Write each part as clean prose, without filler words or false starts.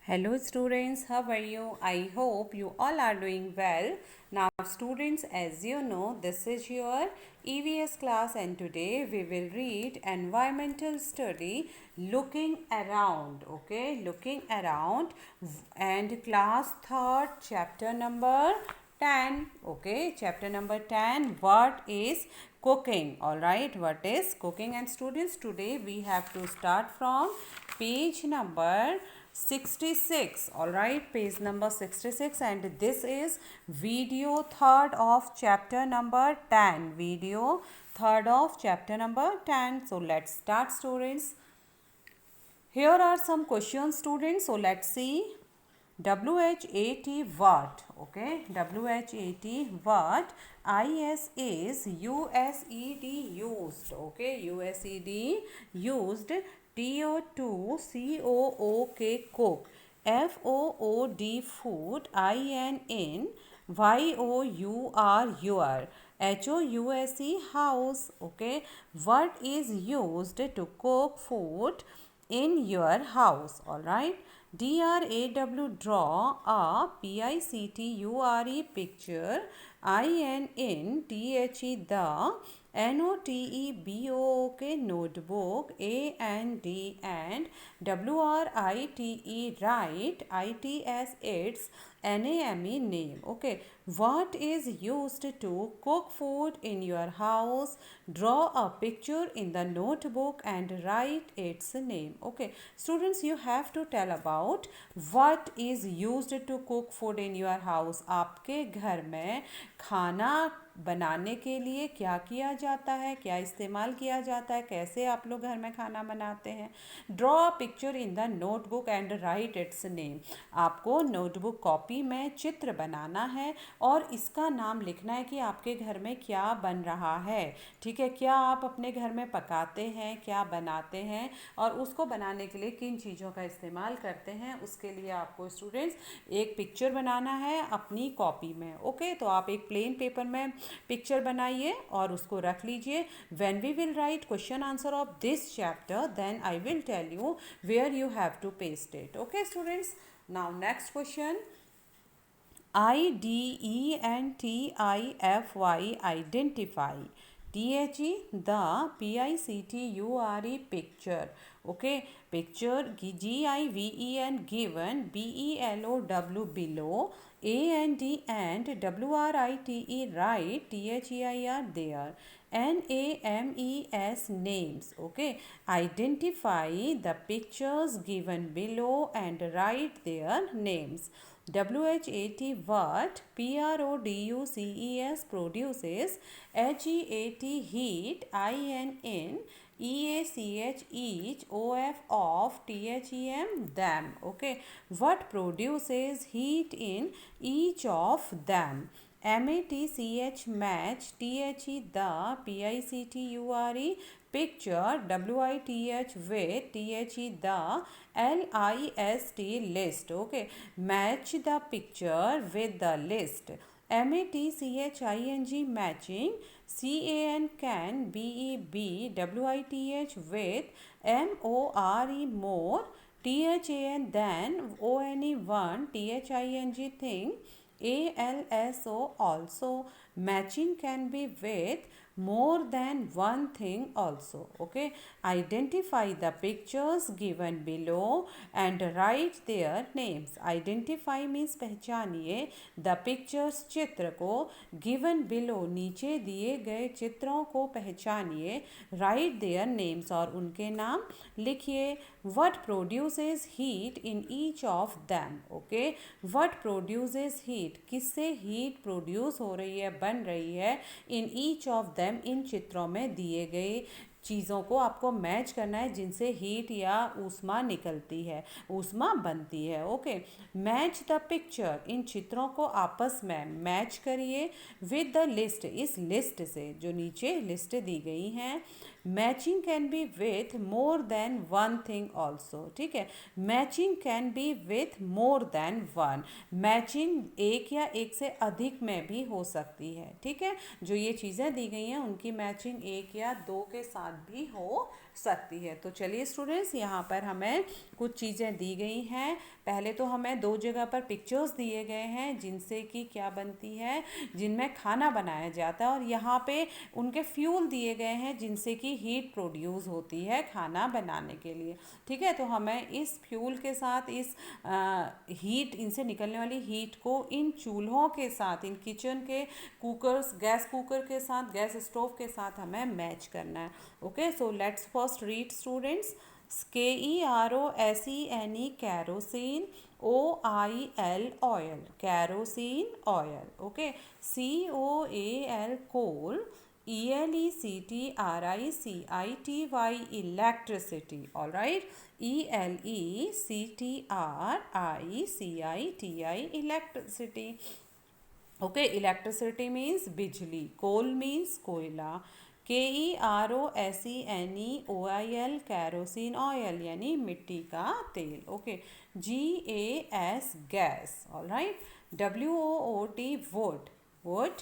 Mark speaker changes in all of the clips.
Speaker 1: Hello students, how are you? I hope you all are doing well. Now students, as you know, this is your EVS class and today we will read environmental study looking around, okay? Looking around and class third chapter number 10, okay? Chapter number 10, what is cooking? All right, what is cooking? And students, today we have to start from page number 66. All right, page number 66, and this is video third of chapter number 10. Video third of chapter number 10. So let's start students. Here are some questions students. So let's see. WHAT what? Okay, WHAT what? IS is USED used. Okay, USED used. TO2 COOK cook. FOOD food. INN YOUR your. HOUSE house. Okay, what is used to cook food in your house? All right. DRAW draw a PICTURE picture. INNTHE the. NOTEBOOK notebook. AND and WRITE write. ITS its. NAME name. Okay, what is used to cook food in your house? Draw a picture in the notebook and write its name. Okay, students, you have to tell about what is used to cook food in your house. आपके घर में खाना बनाने के लिए क्या किया जाता है, क्या इस्तेमाल किया जाता है, कैसे आप लोग घर में खाना बनाते हैं. Draw a picture in the notebook and right it's name. आपको नोटबुक कॉपी में चित्र बनाना है और इसका नाम लिखना है कि आपके घर में क्या बन रहा है. ठीक है, क्या आप अपने घर में पकाते हैं, क्या बनाते हैं और उसको बनाने के लिए किन चीज़ों का इस्तेमाल करते हैं. उसके लिए आपको स्टूडेंट्स एक पिक्चर बनाना है अपनी कॉपी में. ओके, तो आप एक प्लेन पेपर में पिक्चर बनाइए और उसको रख लीजिए. When we will write question answer of this chapter then I will tell you where you have to paste it. Okay students, now next question. IDENTIFY identify. THE the PICTURE picture. Okay, picture. GIVEN given. BELOW below. and WRITE right. THEIR there. NAMES names. Okay, identify the pictures given below and write their names. WHAT what? PRODUCES produces. HEAT heat. INN EACH each. OF of. THEM them. Okay, what produces heat in each of them? MATCH match. THE the. PICTURE picture. WITH with. THE the. LIST list. Okay, match the picture with the list. MATCHING matching. CAN BEB WITH with. MORE more. THAN than. ONE one. THING thing. ALSO also. Matching can be with more than one thing also. Okay, identify the pictures given below and write their names. Identify means पहचानिए. The pictures चित्र को. Given below नीचे दिए गए चित्रों को पहचानिए. Write their names और उनके नाम लिखिए. What produces heat in each of them? Okay, what produces heat? किससे heat produce हो रही है, बन रही है. In each of them इन चित्रों में दिए गए चीज़ों को आपको मैच करना है जिनसे हीट या ऊष्मा निकलती है, ऊष्मा बनती है. Okay, match the picture. इन चित्रों को आपस में मैच करिए विद द लिस्ट. इस लिस्ट से जो नीचे लिस्ट दी गई हैं. Matching can be with more than one thing also. ठीक है, matching can be with more than one. Matching एक या एक से अधिक में भी हो सकती है. ठीक है, जो ये चीज़ें दी गई हैं उनकी मैचिंग एक या दो के साथ भी हो सकती है। तो चलिए स्टूडेंट्स, यहाँ पर हमें कुछ चीज़ें दी गई हैं। पहले तो हमें दो जगह पर पिक्चर्स दिए गए हैं जिनसे कि क्या बनती है, जिनमें खाना बनाया जाता है, और यहाँ पे उनके फ्यूल दिए गए हैं जिनसे कि हीट प्रोड्यूस होती है खाना बनाने के लिए। ठीक है, तो हमें इस फ्यूल के साथ इस हीट, इनसे निकलने वाली हीट को इन चूल्हों के साथ, इन किचन के कुकर्स, गैस कुकर के साथ, गैस स्टोव के साथ हमें मैच करना है। Okay, so let's first read students. KEROSENE kerosene, OIL oil, kerosene oil. Okay, COAL coal, ELECTRICITY electricity. All right, ELECTRICITY electricity. Okay, electricity means bijli, coal means koila, KEROSENE kerosene oil यानी मिट्टी का तेल. Okay, GAS gas. All right. WOOD wood, wood.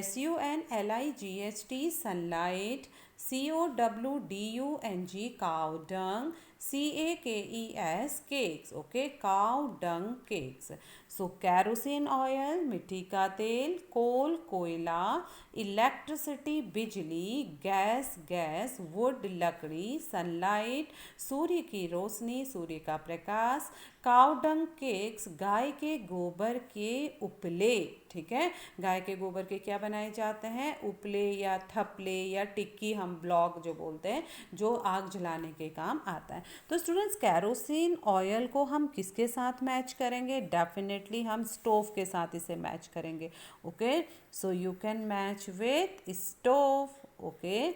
Speaker 1: SUNLIGHT sunlight. COWDUNG cow dung. CAKES cakes. Okay, cow dung cakes. So kerosene oil मिट्टी का तेल, कोल कोयला, electricity बिजली, gas gas, would लकड़ी, सनलाइट सूर्य की रोशनी, सूर्य का प्रकाश, काउ डंग केक्स गाय के गोबर के उपले. ठीक है, गाय के गोबर के क्या बनाए जाते हैं, उपले या थपले या टिक्की, हम ब्लॉक जो बोलते हैं, जो आग जलाने के काम आता है. तो स्टूडेंट्स, कैरोसिन ऑयल को हम किसके साथ मैच करेंगे? डेफिनेटली हम स्टोव के साथ इसे मैच करेंगे. Okay, so you can match with stove. Okay,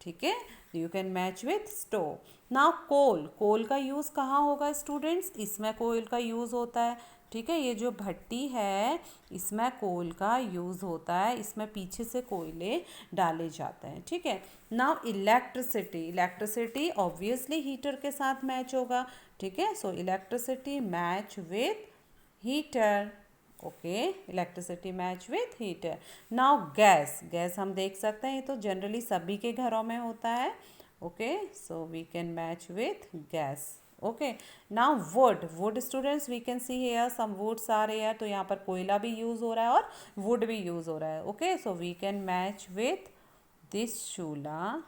Speaker 1: ठीक है, you can match with stove. Now coal, coal का यूज़ कहाँ होगा स्टूडेंट्स? इसमें कोल का यूज़ होता है. ठीक है, ये जो भट्टी है इसमें कोल का यूज़ होता है, इसमें पीछे से कोयले डाले जाते हैं. ठीक है, now electricity, electricity obviously heater के साथ मैच होगा. ठीक है, so electricity match with heater. Okay, electricity match with heater. Now gas, gas हम देख सकते हैं, ये तो जनरली सभी के घरों में होता है. Okay, so we can match with gas. Okay, now wood, wood students we can see here some woods are here. तो यहाँ पर कोयला भी यूज़ हो रहा है और वुड भी यूज़ हो रहा है. Okay, so we can match with this chulha.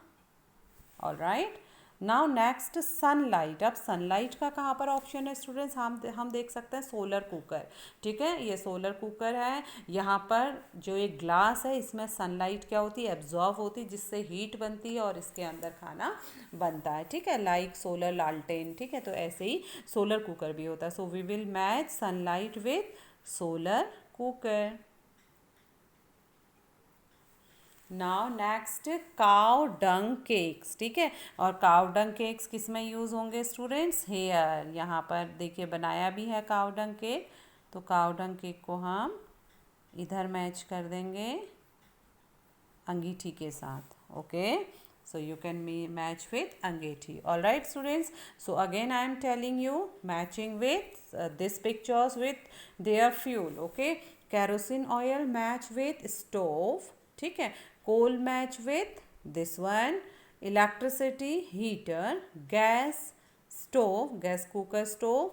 Speaker 1: All right. Now next sunlight. अब सनलाइट का कहाँ पर ऑप्शन है स्टूडेंट्स? हम देख सकते हैं सोलर कुकर. ठीक है, ये सोलर कुकर है. यहाँ पर जो एक ग्लास है इसमें सनलाइट क्या होती है, एब्जॉर्व होती है, जिससे हीट बनती है और इसके अंदर खाना बनता है. ठीक है, लाइक सोलर लालटेन. ठीक है, तो ऐसे ही सोलर कुकर भी होता है. So we will match sunlight with solar cooker. Now next cow dung cakes. ठीक है, और काउ डंग केक्स किस में यूज़ होंगे स्टूडेंट्स? हेयर. यहाँ पर देखिए बनाया भी है काउ डंग केक. तो काउ डंग केक को हम इधर मैच कर देंगे अंगीठी के साथ. Okay, so you can match with अंगीठी. All right students, so again I am telling you matching with this pictures with their fuel. Okay, kerosene oil match with stove. ठीक है, coal match with this one, electricity heater, gas stove, gas cooker stove,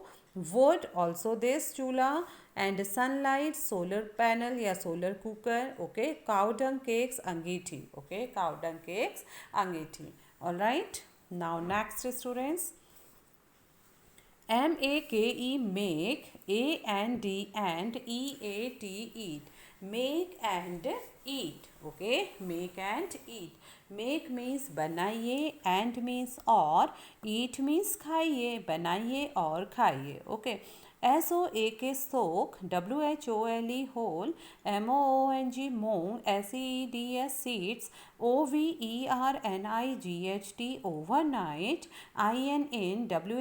Speaker 1: wood also this chula, and sunlight solar panel या solar cooker. Okay, cow dung cakes अंगीठी. Okay, cow dung cakes अंगीठी. All right, now next students, MAKE make, and EAT eat. Make and eat. Okay, make and eat. Make means बनाइए, and means और, eat means खाइए, बनाइए और खाइए. Okay, SOAK soak, WHOLE whole, MOONG moong, SEEDS seeds, OVERNIGHT overnight, INNWATER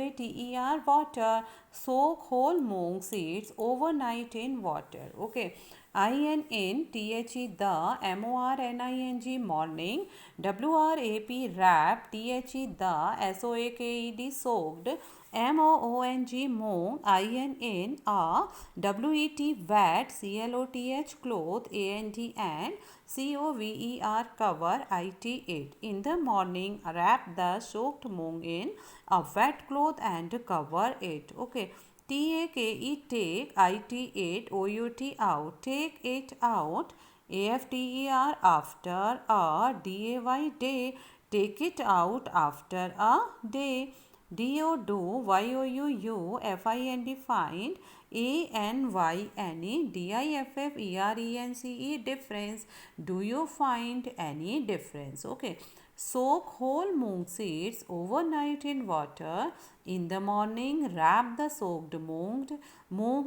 Speaker 1: water. Soak whole moong seeds overnight in water. Okay, INNTHE the, MORNING morning, WRAP wrap, THE the, SOAKED soaked, MOONG moong, INN WET wet, CLOTH cloth, AND and COVER cover, IT8. In the morning, wrap the soaked moong in a wet cloth and cover it. Okay. TAKE take, IT8 OUT out, take it out, AFTER after, a DAY day, take it out after a day. DO do, YOUU, FIND find, ANYNE, DIFFERENCE difference. Do you find any difference? Okay. Soak whole moong seeds overnight in water. In the morning, wrap the soaked moong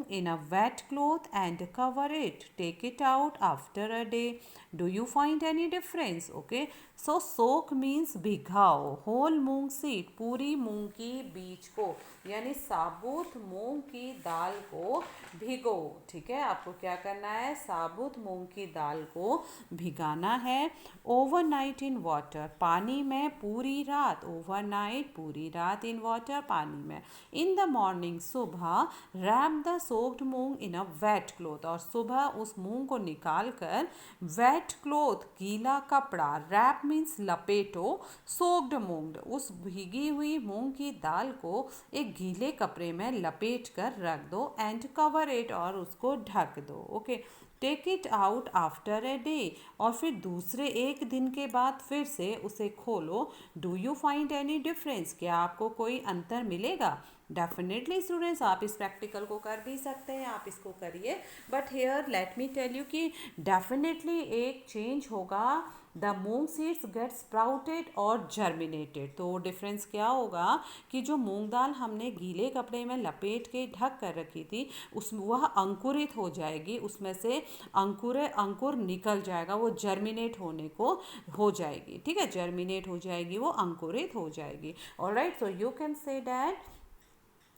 Speaker 1: in a wet cloth and cover it. Take it out after a day. Do you find any difference? Okay. So soak means भिगाओ. whole moong seed, पूरी मूंग की बीज को यानी साबुत मूंग की दाल को भिगो. ठीक है, आपको क्या करना है, साबुत मूंग की दाल को भिगाना है. ओवरनाइट इन वाटर, पानी में पूरी रात. ओवरनाइट, पूरी रात. इन वाटर, पानी में. इन द मॉर्निंग, सुबह. Wrap the soaked moong in a wet cloth, और सुबह उस मूंग को निकाल कर वेट क्लोथ, गीला कपड़ा. रैप मीन्स लपेटो. सोक्ड मूंग, उस भीगी हुई मूंग की दाल को एक गीले कपड़े में लपेट कर रख दो. एंड कवर इट, और उसको ढक दो. Okay. Take it out after a day, और फिर दूसरे एक दिन के बाद फिर से उसे खोलो. Do you find any difference, क्या आपको कोई अंतर मिलेगा? डेफिनेटली स्टूडेंट्स, आप इस प्रैक्टिकल को कर भी सकते हैं, आप इसको करिए. But here let me tell you कि डेफिनेटली एक चेंज होगा. The moong seeds get sprouted और जर्मिनेटेड. तो डिफरेंस क्या होगा कि जो मूंग दाल हमने गीले कपड़े में लपेट के ढक कर रखी थी, उस वह अंकुरित हो जाएगी. उसमें से अंकुर निकल जाएगा, वो जर्मिनेट होने को हो जाएगी. ठीक है, जर्मिनेट हो जाएगी, वो अंकुरित हो जाएगी. Alright, so you can say that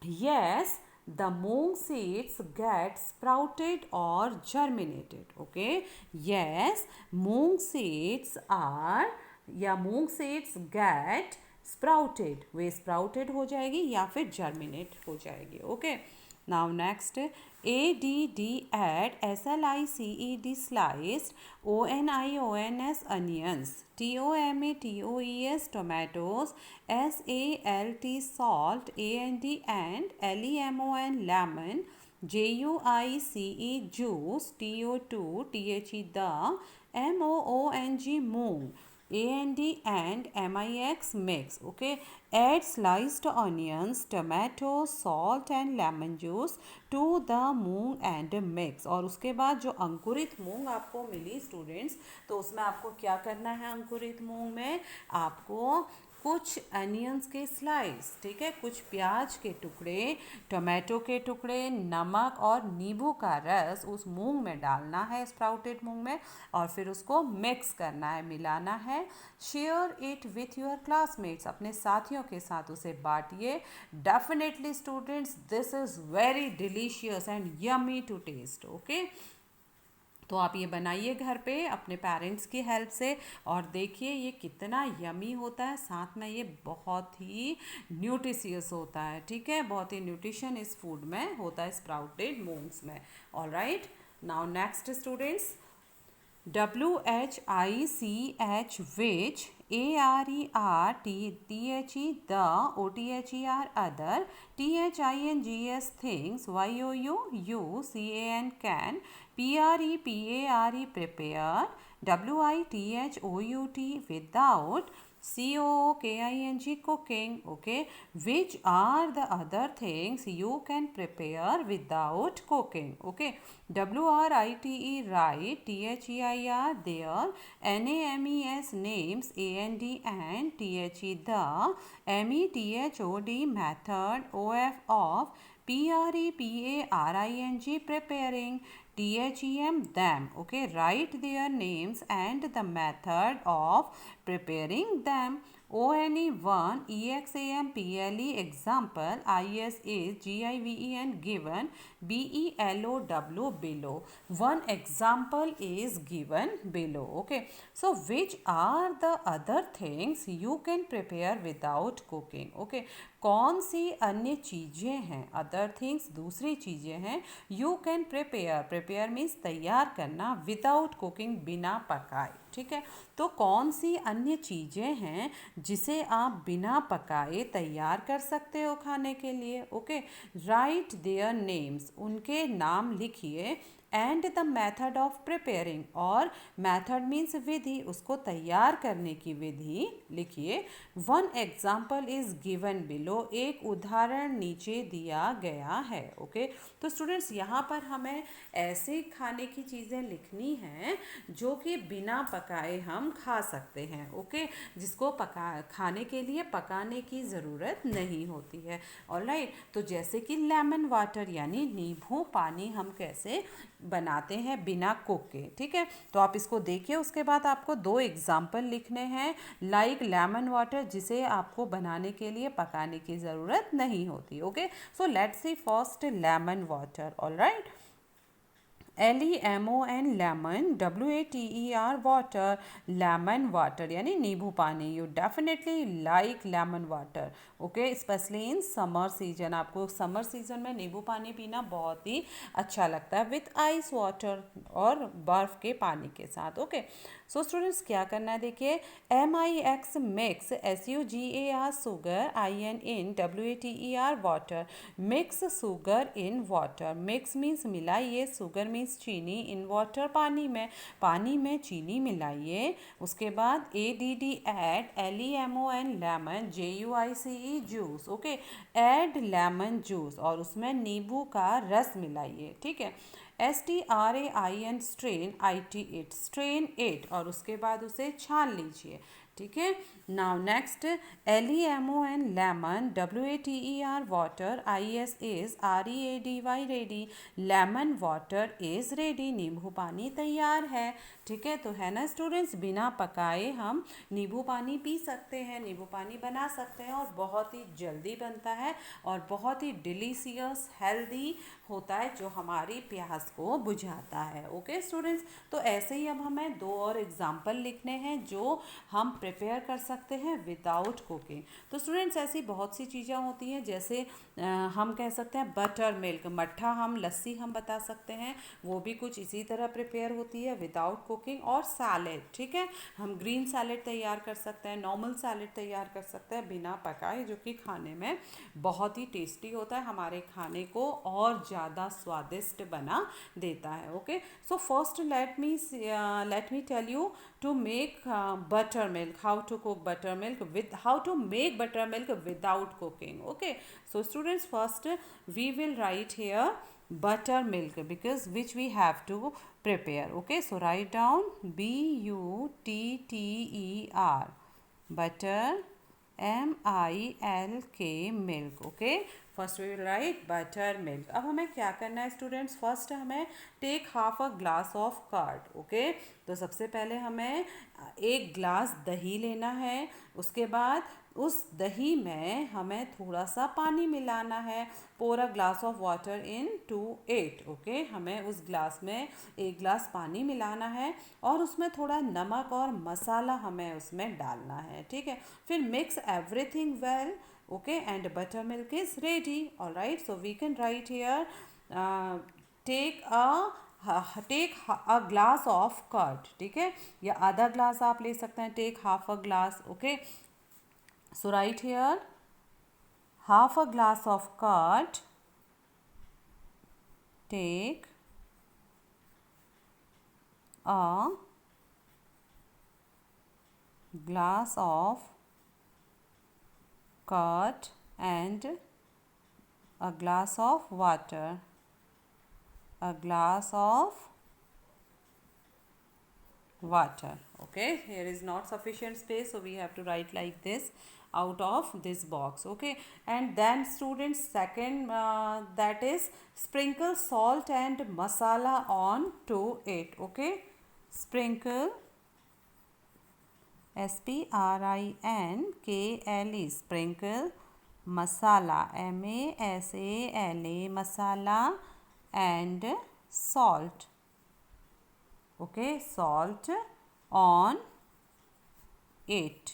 Speaker 1: yes, the moong seeds get sprouted or germinated. Okay, yes, moong seeds are, या moong seeds get sprouted, वे sprouted हो जाएगी या फिर germinate हो जाएगी. Okay. Now next, ADD add, SLICED sliced, ONIONS onions, TOMATOES tomatoes, SALT salt, and LEMON lemon, JUICE juice, TO2 THE the, MOONG moong, and MIX mix. Okay, add sliced onions, tomatoes, salt and lemon juice to the moong and mix. और उसके बाद जो अंकुरित मूंग आपको मिली students, तो उसमें आपको क्या करना है, अंकुरित मूंग में आपको कुछ अनियंस के स्लाइस, ठीक है, कुछ प्याज के टुकड़े, टोमेटो के टुकड़े, नमक और नींबू का रस उस मूंग में डालना है, स्प्राउटेड मूंग में, और फिर उसको मिक्स करना है, मिलाना है. Share it with your classmates, अपने साथियों के साथ उसे बांटिए. Definitely students, this is very delicious and yummy to taste. Okay, तो आप ये बनाइए घर पे अपने पेरेंट्स की हेल्प से, और देखिए ये कितना यमी होता है, साथ में ये बहुत ही न्यूट्रिशियस होता है. ठीक है, बहुत ही न्यूट्रिशन इस फूड में होता है, स्प्राउटेड मूंग्स में. Alright, now next students, WHICH which, ARERTHE the, OTHER other, THINGS things, YOUU can, PREPARE prepare, WITHOUT without, COOKING cooking. Okay, which are the other things you can prepare without cooking? Okay, WRITE right, THEIR there, NAMES names, AND and THE the, METHOD method, OF of, PREPARING preparing, THEM them. Okay, write their names and the method of preparing them. ONE1 EXAM PLE example, IS is GIVEN given, BELOW below. One example is given below. Okay, so which are the other things you can prepare without cooking? Okay, कौन सी अन्य चीज़ें हैं, other things दूसरी चीज़ें हैं, you can prepare, prepare means तैयार करना, without cooking बिना पकाए, ठीक है। तो कौन सी अन्य चीज़ें हैं जिसे आप बिना पकाए तैयार कर सकते हो खाने के लिए, ओके। राइट देयर नेम्स, उनके नाम लिखिए, and the method of preparing, और मैथड मीन्स विधि, उसको तैयार करने की विधि लिखिए। One example is given below, एक उदाहरण नीचे दिया गया है, ओके। तो स्टूडेंट्स यहाँ पर हमें ऐसे खाने की चीज़ें लिखनी हैं जो कि बिना पकाए हम खा सकते हैं, ओके, जिसको खाने के लिए पकाने की ज़रूरत नहीं होती है, ऑलराइट। तो जैसे कि लेमन वाटर यानी नींबू पानी हम कैसे बनाते हैं बिना कुक के, ठीक है। तो आप इसको देखिए, उसके बाद आपको 2 एग्जाम्पल लिखने हैं, लाइक लेमन वाटर, जिसे आपको बनाने के लिए पकाने की ज़रूरत नहीं होती, okay. So let's see first lemon water, alright. LEMON lemon, WATER water, lemon water यानी नींबू पानी, you definitely like lemon water, okay, specially in summer season, आपको समर सीजन में नींबू पानी पीना बहुत ही अच्छा लगता है विथ आइस वाटर, और बर्फ़ के पानी के साथ, ओके। सो स्टूडेंट्स क्या करना है, देखिए, MIX mix, SUGAR sugar, IN in, WATER water, mix sugar in water, mix means मिलाइए, सुगर मीन्स चीनी, इन वाटर पानी में चीनी मिलाइए। उसके बाद ADD add, LEMON lemon, JUICE juice, okay, add lemon juice, और उसमें नींबू का रस मिलाइए, ठीक है। STRAIN strain, IT it, strain it, और उसके बाद उसे छान लीजिए, ठीक है। Now next, LEMON lemon, WATER water, IS is, READY ready, lemon water is ready, नींबू पानी तैयार है, ठीक है। तो है ना स्टूडेंट्स, बिना पकाए हम नींबू पानी पी सकते हैं, नींबू पानी बना सकते हैं, और बहुत ही जल्दी बनता है और बहुत ही डिलीशियस हेल्दी होता है, जो हमारी प्यास को बुझाता है, ओके स्टूडेंट्स। तो ऐसे ही अब हमें 2 और एग्जाम्पल लिखने हैं जो हम प्रिपेयर कर सकते हैं विदाउट कुकिंग। तो स्टूडेंट्स ऐसी बहुत सी चीज़ें होती हैं, जैसे हम कह सकते हैं बटर मिल्क, मट्ठा, हम लस्सी हम बता सकते हैं, वो भी कुछ इसी तरह प्रिपेयर होती है विदाउट कुकिंग। और सैलेड, ठीक है, हम ग्रीन सैलेड तैयार कर सकते हैं, नॉर्मल सैलेड तैयार कर सकते हैं बिना पकाए, जो कि खाने में बहुत ही टेस्टी होता है, हमारे खाने को और ज़्यादा स्वादिष्ट बना देता है, okay. So first let me tell you to make buttermilk, how to cook buttermilk, with how to make buttermilk without cooking, okay. So students, first we will write here buttermilk, because which we have to prepare, okay. So write down BUTTER, butter, MILK, milk, okay. First we will write butter milk. अब हमें क्या करना है students, first हमें take half a glass of curd, okay. तो सबसे पहले हमें 1 ग्लास दही लेना है, उसके बाद उस दही में हमें थोड़ा सा पानी मिलाना है, pour a glass of water into it, okay. हमें उस ग्लास में 1 ग्लास पानी मिलाना है, और उसमें थोड़ा नमक और मसाला हमें उसमें डालना है, ठीक है। फिर mix everything well, okay, and buttermilk is ready, all right. So we can write here, take a glass of curd, ठीक है, या आधा ग्लास आप ले सकते हैं, take half a glass, okay. So write here half a glass of curd, take a glass of curd and a glass of water, a glass of water, okay. Here is not sufficient space, so we have to write like this out of this box, okay. And then students, second, that is sprinkle salt and masala on to it, okay. Sprinkle, SPRINKLE, sprinkle, masala, MASALA, masala, and salt, okay, salt on it,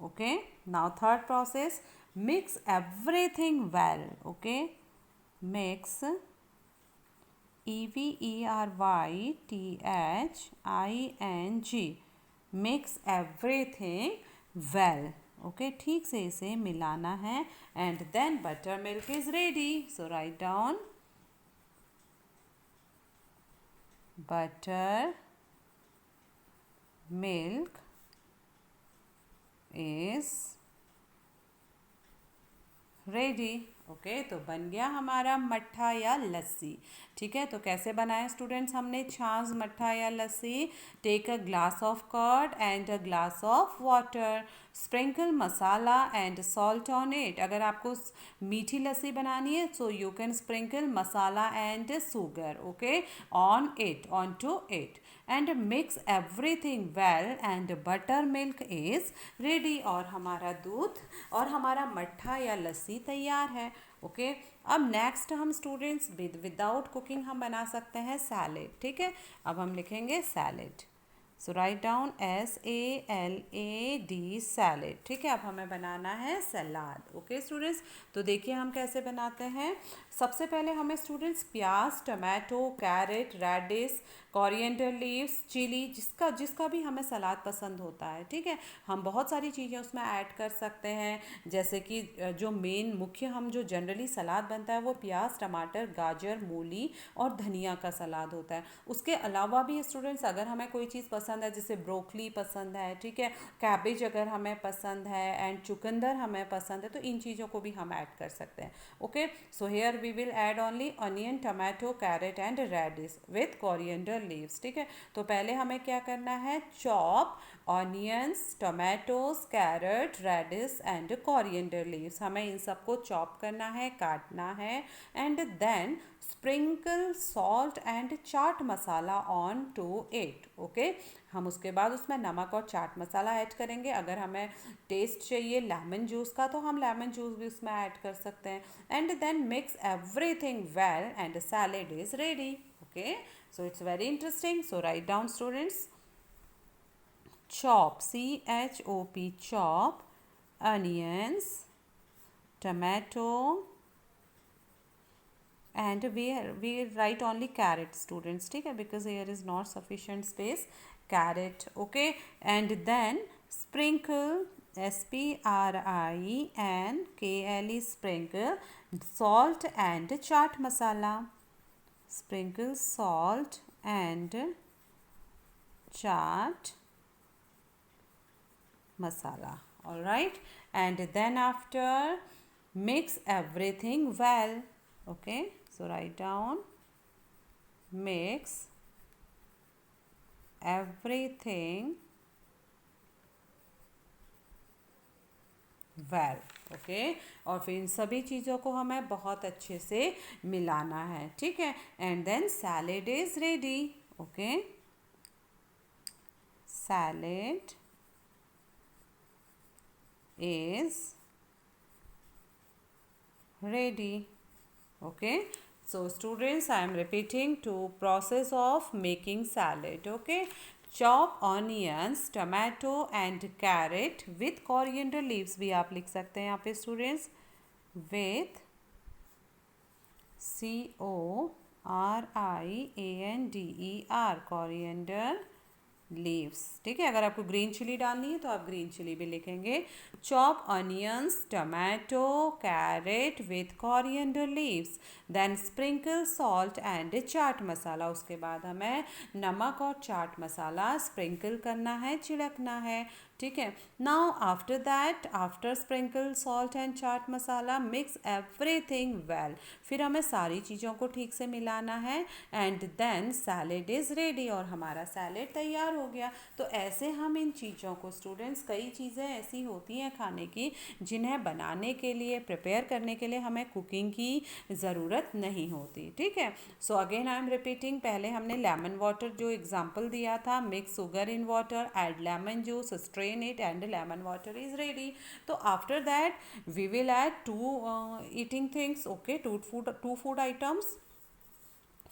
Speaker 1: okay. Now third process, mix everything well. Okay, mix EVERYTHING, mix everything well. Okay, ठीक से इसे मिलाना है and then buttermilk is ready. So write down butter milk is ready. Okay, तो बन गया हमारा मट्ठा या लस्सी. ठीक है, तो कैसे बनाया स्टूडेंट्स हमने छाछ, मट्ठा या lassi. Take a glass of curd and a glass of water, sprinkle masala and salt on it. अगर आपको मीठी लस्सी बनानी है so you can sprinkle masala and sugar, okay, on it, on to it, and mix everything well and butter milk is ready. और हमारा दूध और हमारा मट्ठा या लस्सी तैयार है. ओके, अब नेक्स्ट हम स्टूडेंट्स विदाउट कुकिंग हम बना सकते हैं सैलेड. ठीक है, अब हम लिखेंगे सैलेड. सो राइट डाउन SALAD, सैलेड. ठीक है, अब हमें बनाना है सलाद. ओके स्टूडेंट्स, तो देखिए हम कैसे बनाते हैं. सबसे पहले हमें स्टूडेंट्स प्याज, tomato, carrot, radish, coriander leaves, chilli, जिसका जिसका भी हमें सलाद पसंद होता है. ठीक है, हम बहुत सारी चीज़ें उसमें ऐड कर सकते हैं. जैसे कि जो मेन मुख्य हम जो जनरली सलाद बनता है वो प्याज, टमाटर, गाजर, मूली और धनिया का सलाद होता है. उसके अलावा भी स्टूडेंट्स अगर हमें कोई चीज़ पसंद है, जैसे ब्रोकली पसंद है, ठीक है, कैबेज अगर हमें पसंद है एंड चुकंदर हमें पसंद है, तो इन चीज़ों को भी हम ऐड कर सकते हैं. Okay, so here we will add only onion, tomato, carrot and radish with coriander leaves. ठीक है, तो पहले हमें क्या करना है, chop onions, tomatoes, carrot, radish and coriander leaves. हमें इन सबको चॉप करना है, काटना है, and then sprinkle salt and chaat masala on to it. Okay, हम उसके बाद उसमें नमक और चाट मसाला ऐड करेंगे. अगर हमें टेस्ट चाहिए लेमन जूस का तो हम लेमन जूस भी उसमें ऐड कर सकते हैं. And then mix everything well and salad is ready. Okay, so it's very interesting. So write down students, chop, CHOP, chop onions, tomato, and we write only carrot students. ठीक है, because here is not sufficient space. Carrot, okay, and then sprinkle, SPRINKLE, sprinkle salt and chaat masala. Sprinkle salt and chaat masala. All right, and then after mix everything well. Okay, so write down mix everything well. Okay, और फिर इन सभी चीज़ों को हमें बहुत अच्छे से मिलाना है. ठीक है, and then salad is ready. Okay, salad is ready. Okay, so students, I am repeating to process of making salad. Okay, chop onions, tomato and carrot with coriander leaves भी आप लिख सकते हैं यहाँ पे students, with CORIANDER, coriander leaves. ठीक है, अगर आपको ग्रीन चिली डालनी है तो आप ग्रीन चिली भी लिखेंगे. Chop onions, tomato, carrot with coriander leaves, then sprinkle salt and chaat masala. उसके बाद हमें नमक और चाट मसाला स्प्रिंकल करना है, छिड़कना है. ठीक है, now after that, after sprinkle salt and chaat masala, mix everything well. फिर हमें सारी चीज़ों को ठीक से मिलाना है and then salad is ready. और हमारा सैलेड तैयार हो गया. तो ऐसे हम इन चीज़ों को स्टूडेंट्स, कई चीज़ें ऐसी होती हैं खाने की जिन्हें बनाने के लिए, प्रिपेयर करने के लिए हमें कुकिंग की ज़रूरत नहीं होती. ठीक है, so again I am repeating. पहले हमने लेमन वाटर जो एग्जाम्पल दिया था, mix sugar in water, add lemon juice, strain it and lemon water is ready. So after that we will add two eating things. Okay, two food items.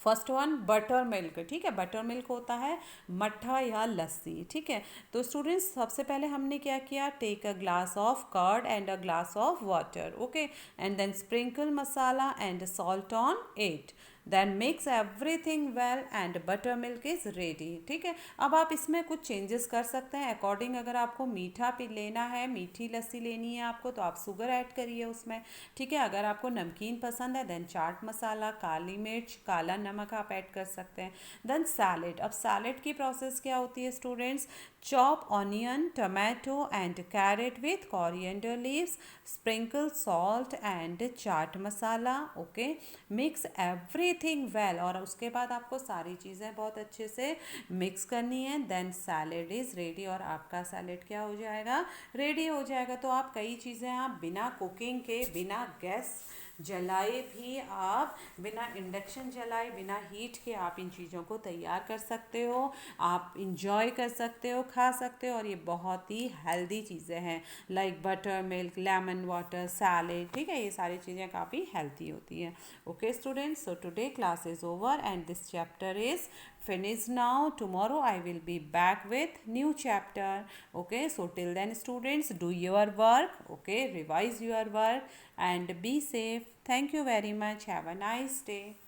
Speaker 1: First one butter milk, ठीक है, butter milk होता है मट्ठा या लस्सी, ठीक है। तो students सबसे पहले हमने क्या किया, take a glass of curd and a glass of water, okay, and then sprinkle masala and salt on it, then mix everything well and butter milk is ready, ठीक है। अब आप इसमें कुछ चेंजेस कर सकते हैं अकॉर्डिंग, अगर आपको मीठा पी लेना है, मीठी लस्सी लेनी है आपको, तो आप शुगर ऐड करिए उसमें, ठीक है। अगर आपको नमकीन पसंद है देन चाट मसाला, काली मिर्च, काला नमक आप ऐड कर सकते हैं। देन सैलेड, अब सैलेड की प्रोसेस क्या होती है students, chop onion, tomato and carrot with coriander leaves, sprinkle salt and chaat masala, okay, mix everything well, और उसके बाद आपको सारी चीज़ें बहुत अच्छे से मिक्स करनी है, देन सैलेड इज़ रेडी, और आपका सैलेड क्या हो जाएगा, रेडी हो जाएगा। तो आप कई चीज़ें आप बिना कुकिंग के, बिना गैस जलाए भी, आप बिना इंडक्शन जलाए, बिना हीट के आप इन चीज़ों को तैयार कर सकते हो, आप इंजॉय कर सकते हो, खा सकते हो, और ये बहुत ही हेल्दी चीज़ें हैं, like butter milk, lemon water, salad, ठीक है, ये सारी चीज़ें काफ़ी हेल्दी होती हैं। Okay students, so today class is over and this chapter is finished now. Tomorrow I will be back with new chapter. Okay, so till then students, do your work, okay, revise your work and be safe. Thank you very much. Have a nice day.